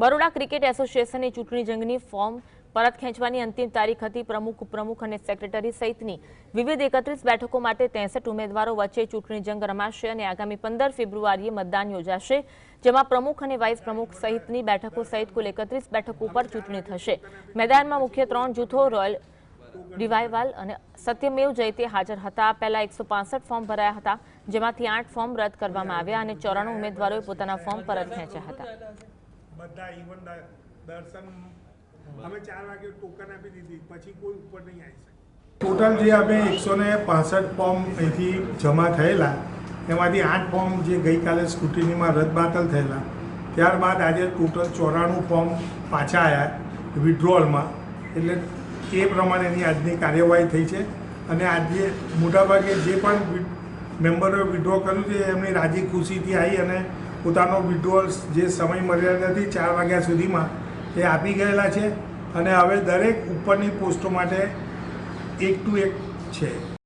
Baroda cricket એસોસિએશનની ચૂંટણી જંગની form પરત ખેંચવાની અંતિમ તારીખ હતી। પ્રમુખ, ઉપપ્રમુખ અને સેક્રેટરી સહિતની વિવિધ 31 બેઠકો માટે 63 ઉમેદવારો વચ્ચે ચૂંટણી જંગ રમાશે અને આગામી 15 ફેબ્રુઆરીએ મતદાન યોજાશે, જેમાં પ્રમુખ અને વાઇસ પ્રમુખ સહિતની બેઠકો સહિત કુલ 31 બેઠકો પર ચૂંટણી થશે। મેદાનમાં મુખ્ય 3 જૂથો રોયલ રિવાઇવલ અને સત્યમેવ જયતે હાજર હતા। પહેલા 165 ફોર્મ ભરાયા હતા, જેમાંથી 8 ફોર્મ રદ કરવામાં આવ્યા અને 94 ઉમેદવારોએ પોતાના ફોર્મ પરત ખેંચ્યા હતા। બધા ઇવન દર્શન અમે 4 વાગે ટોકન આપી દીધી, પછી કોઈ ઉપર નહીં આવી શકે। ટોટલ જે અમે 165 ફોર્મ અહીંથી જમા થયેલા, એમાંથી 8 ફોર્મ જે ગઈકાલે સ્ક્રુટિનીમાં રદબાતલ થયેલા, ત્યારબાદ આજે ટોટલ 94 ફોર્મ પાછા આવ્યા વિડ્રોઅલમાં, એટલે એ પ્રમાણેની આજની કાર્યવાહી થઈ છે। અને આજે મોટાભાગે જે પણ મેમ્બરોએ વિડ્રો કર્યું છે એમની રાજી ખુશીથી આવી અને પોતાનો વિડ્રોઅલ જે સમય મર્યાદાથી 4 વાગ્યા સુધીમાં એ આપી ગયેલા છે અને હવે દરેક ઉપરની પોસ્ટો માટે 1 to 1 છે।